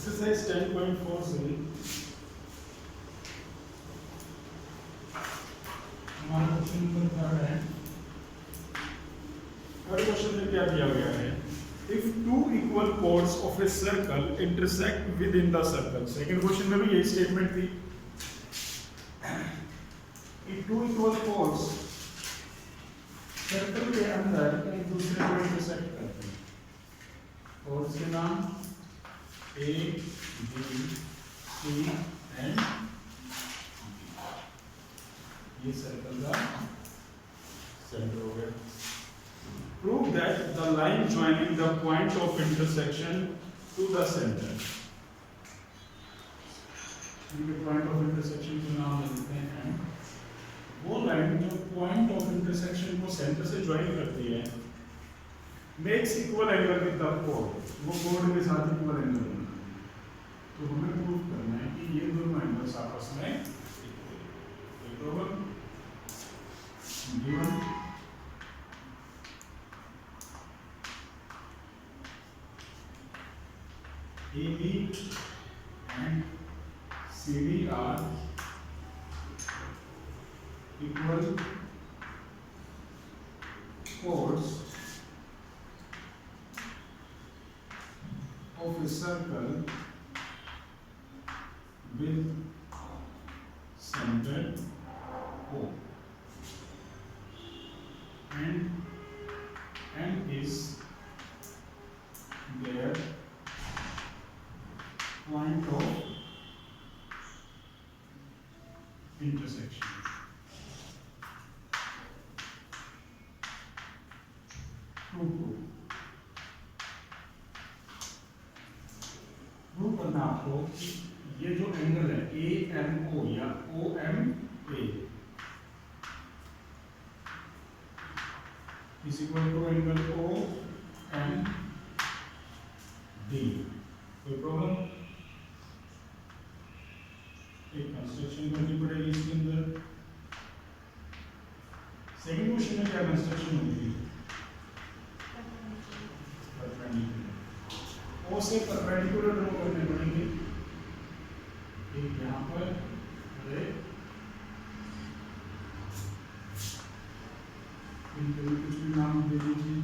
Exercise 10.4 से हमारा question number third है। थर्ड क्वेश्चन में क्या दिया गया है? If two equal chords of a circle intersect within the circle. Second question में भी यही स्टेटमेंट थी कि two equal chords सर्कल के अंदर एक दूसरे को इंटरसेक्ट करते हैं। chords के नाम A, B, C and ये सर्कल का सेंटर हो गया। Prove that the line joining the point of intersection to the center. इनके point of intersection का नाम लेते हैं। वो लाइन जो point of intersection को center से join करती है, makes equal angle with the chord. वो chord के साथ equal angle है। तो हमें prove करना है कि ये दोनों angles आपस में equal है। given AB and CD are equal chords of a circle with center O and is their point of intersection. Prove करना आपको कि ये जो एंगल है AMO या OMA is equal to angle OMD। कोई प्रॉब्लम? एक कंस्ट्रक्शन करनी पड़ेगी इसके अंदर। सेकंड क्वेश्चन में क्या कंस्ट्रक्शन होगी? परपेंडिकुलर। ओ से परपेंडिकुलर ड्रॉ करने पड़ेंगे। एक यहाँ पर और एक इनके लिए कुछ भी नाम दे दीजिए।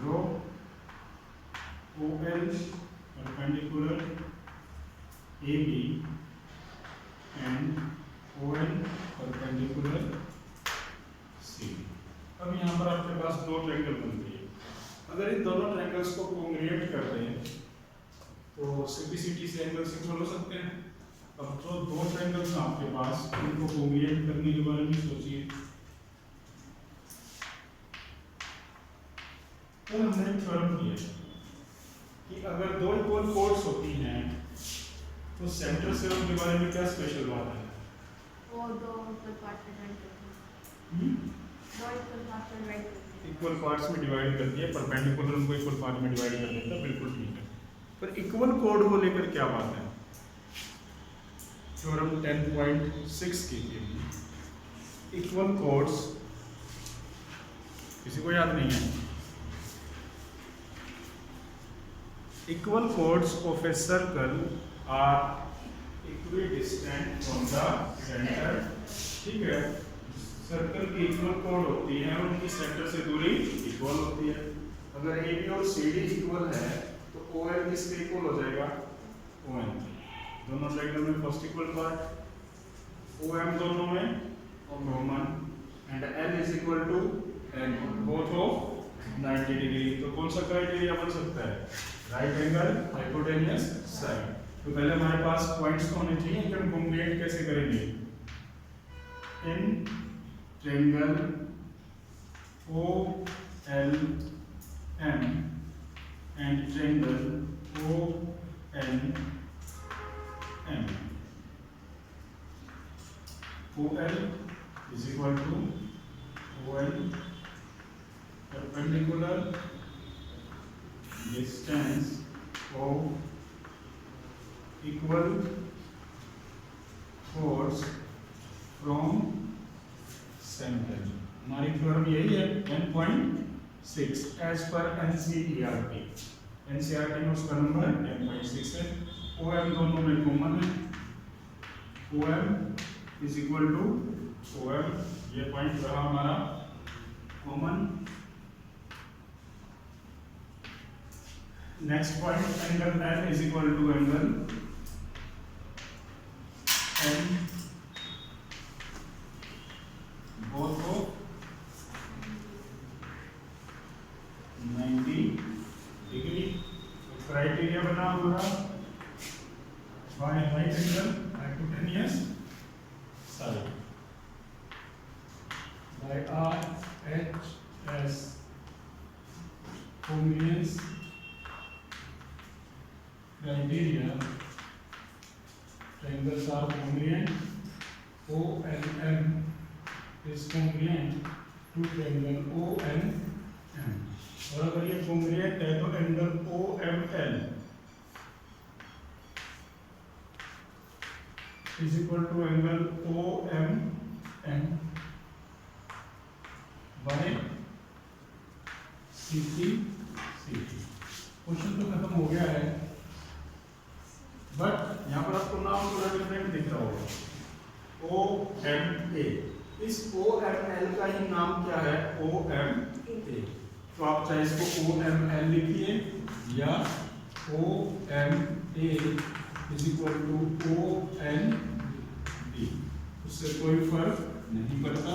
Draw OL perpendicular AB and ON perpendicular C। अब यहाँ पर आपके पास दो ट्रायंगल बनते हैं। अगर इन दोनों ट्रायंगल्स को कॉन्ग्रुएंट करते हैं तो सिंपलिसिटी से एंगल्स इक्वल हो सकते हैं। अब जो दो ट्रायंगल्स हैं आपके पास, इनको कॉन्ग्रुएंट करने के बारे में सोचिए। तो हमने एक थ्योरम किया कि अगर दो इक्वल कोर्ड्स होती हैं तो सेंटर से उनके बारे में क्या स्पेशल बात है? वो दो इक्वल पार्ट्स में डिवाइड करती है। दो इक्वल पार्ट्स में डिवाइड करती है। इक्वल पार्ट्स में डिवाइड करती है, परपेंडिकुलर उनको इक्वल पार्ट में डिवाइड कर देता है, बिल्कुल ठीक है। पर इक्वल कोड को लेकर क्या बात है? थ्योरम 10.6 की थी। इक्वल कोड्स किसी को याद नहीं है? Equal codes of a circle are equidistant from the center। ठीक है, सर्कल की इक्वल कोड होती है और उनकी सेंटर से दूरी इक्वल होती है। अगर AB और CD इक्वल है तो OM किसके इक्वल हो जाएगा? OM। दोनों ट्रायंगल में फर्स्ट इक्वल पार्ट OM दोनों में common and L is equal to N both of 90 degree. तो कौन सा क्राइटेरिया बन सकता है? Right angle hypotenuse side. तो पहले हमारे पास पॉइंट्स तो होने चाहिए कि हम कॉन्ग्रुएंट कैसे करेंगे। In triangle OLM and triangle ONM। OL is equal to OL perpendicular distance of equal chords from center। हमारी थ्योरम यही है 10.6 as per NCERT। एनसीईआरटी में उसका नंबर 10.6 है। OM दोनों में कॉमन है, OM is equal to OM, ये पॉइंट रहा हमारा common. Next point, angle N is equal to angle N, both को 90 डिग्री। क्राइटेरिया बना हमारा by right angle hypotenuse side by RHS congruence criteria, triangles are congruent, OLM is congruent to triangle ONM, और अगर ये congruent है तो angle OML is equal to angle OMN by CT। Question तो खत्म हो गया है, बट यहाँ पर आपको नाम थोड़ा डिफरेंट दिख रहा होगा, OMA। इस OML का ही नाम क्या है, OMA। तो आप चाहे इसको OML लिखिए या OMA is equal to OND, उससे कोई फर्क नहीं पड़ता।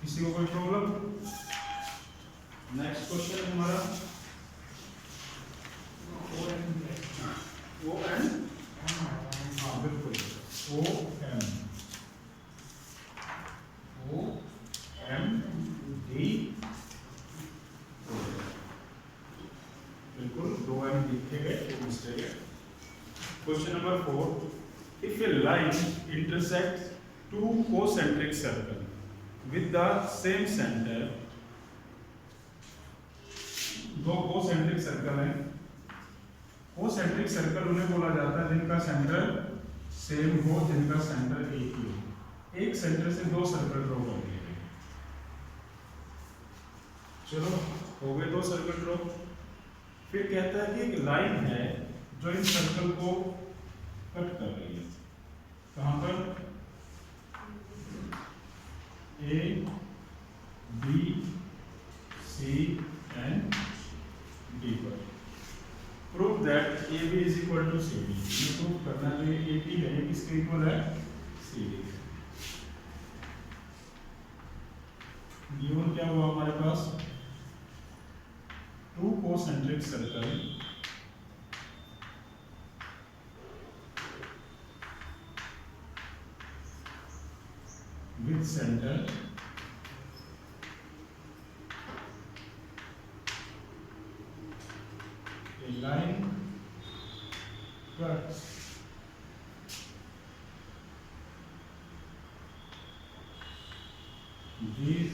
किसी को कोई प्रॉब्लम? नेक्स्ट क्वेश्चन हमारा ON, हाँ बिल्कुल OMD, बिल्कुल 2M लिखे गए, वो मिस्टेक है। Question number 4, if a line intersects two concentric circle with the same center, दो concentric सर्कल हैं। concentric सर्कल उन्हें बोला जाता है जिनका सेंटर सेम हो, जिनका सेंटर एक ही हो। एक सेंटर से दो सर्कल ड्रॉ कर दिए गए। चलो हो गए दो सर्कल ड्रॉ। फिर कहता है कि एक लाइन है जो इन सर्कल को कट कर रही है। कहां पर? A, B, C and D पर। Prove that AB is equal to CD। ये प्रूव करना है कि AB है किसके इक्वल है, CD। गिवन क्या हुआ हमारे पास, two concentric circle with center a line cuts these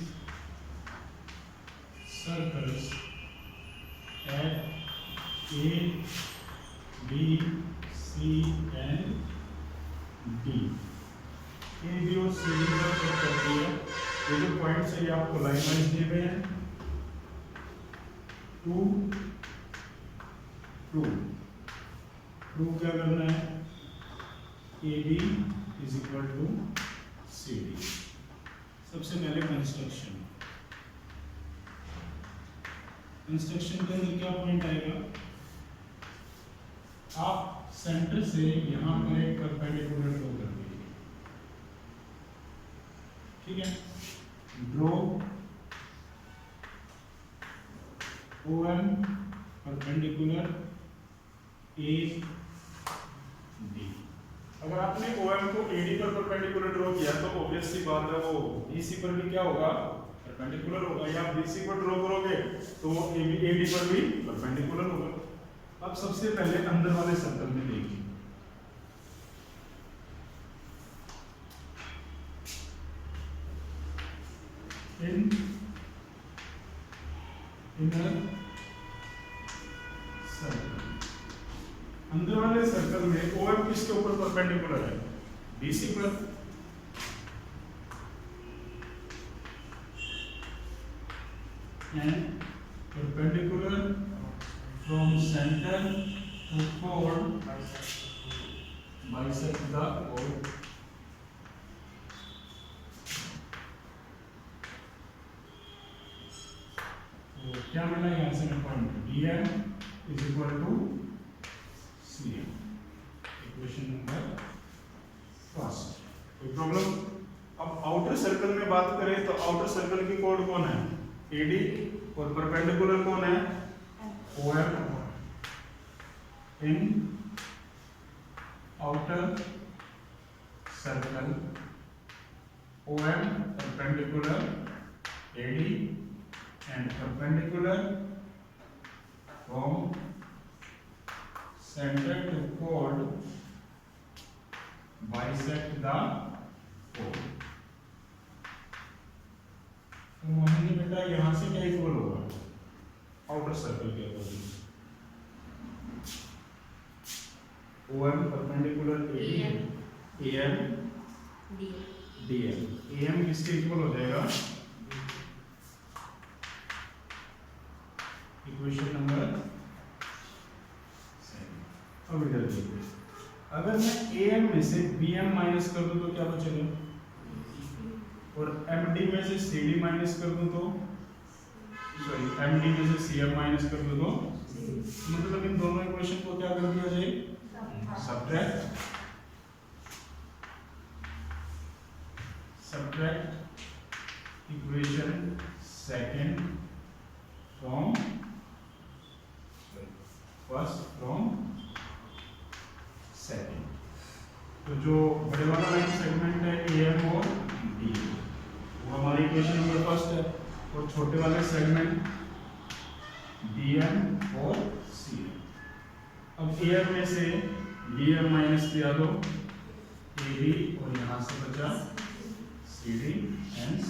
circles at A, B, C and D। A, B और C D पर कट करती है। ये जो पॉइंट्स है ये आपको लाइन वाइज दिए गए हैं। प्रूव क्या करना है, AB is equal to CD। सबसे पहले कंस्ट्रक्शन के अंदर क्या पॉइंट आएगा, आप सेंटर से यहां पर एक परपेंडिकुलर ड्रॉ कर दीजिए। ठीक है, ड्रॉ OM परपेंडिकुलर AD। अगर आपने OM को AD पर परपेंडिकुलर ड्रॉ किया तो ऑब्वियस सी बात है वो BC पर भी क्या होगा, परपेंडिकुलर होगा। या BC पर ड्रॉ करोगे तो AD पर भी परपेंडिकुलर होगा। अब सबसे पहले अंदर वाले सर्कल में देखिए, इनर सर्कल, अंदर वाले सर्कल में OM किसके ऊपर परपेंडिकुलर है, BC पर। and perpendicular from center to chord bisect the chord. तो क्या मिला यहाँ से point DM is equal to CM, equation number first. कोई प्रॉब्लम? अब आउटर सर्कल में बात करें तो आउटर सर्कल की कोड कौन है? AD, और परपेंडिकुलर कौन है? OM। In outer circle OM perpendicular AD and perpendicular from center to chord bisect the chord। तो मोहिनी बेटा यहाँ से क्या इक्वल होगा? आउटर सर्कल के according OM perpendicular AD AM DM। AM किसके इक्वल हो जाएगा? Equation number 7। अब इधर देखिए, अगर मैं AM में से BM माइनस कर दूं तो क्या बचेगा? और MD में से CD माइनस कर दूं तो सॉरी MD में से CM माइनस कर दूं तो मतलब इन दोनों इक्वेशन को क्या कर दिया जाए? subtract equation second from first from second। तो जो बड़े वाला लाइन सेगमेंट है AM और DM वो हमारी इक्वेशन नंबर फर्स्ट है, और छोटे वाले सेगमेंट DM और CM। अब AM में से DM माइनस किया तो AB और यहाँ से बचा CD एंड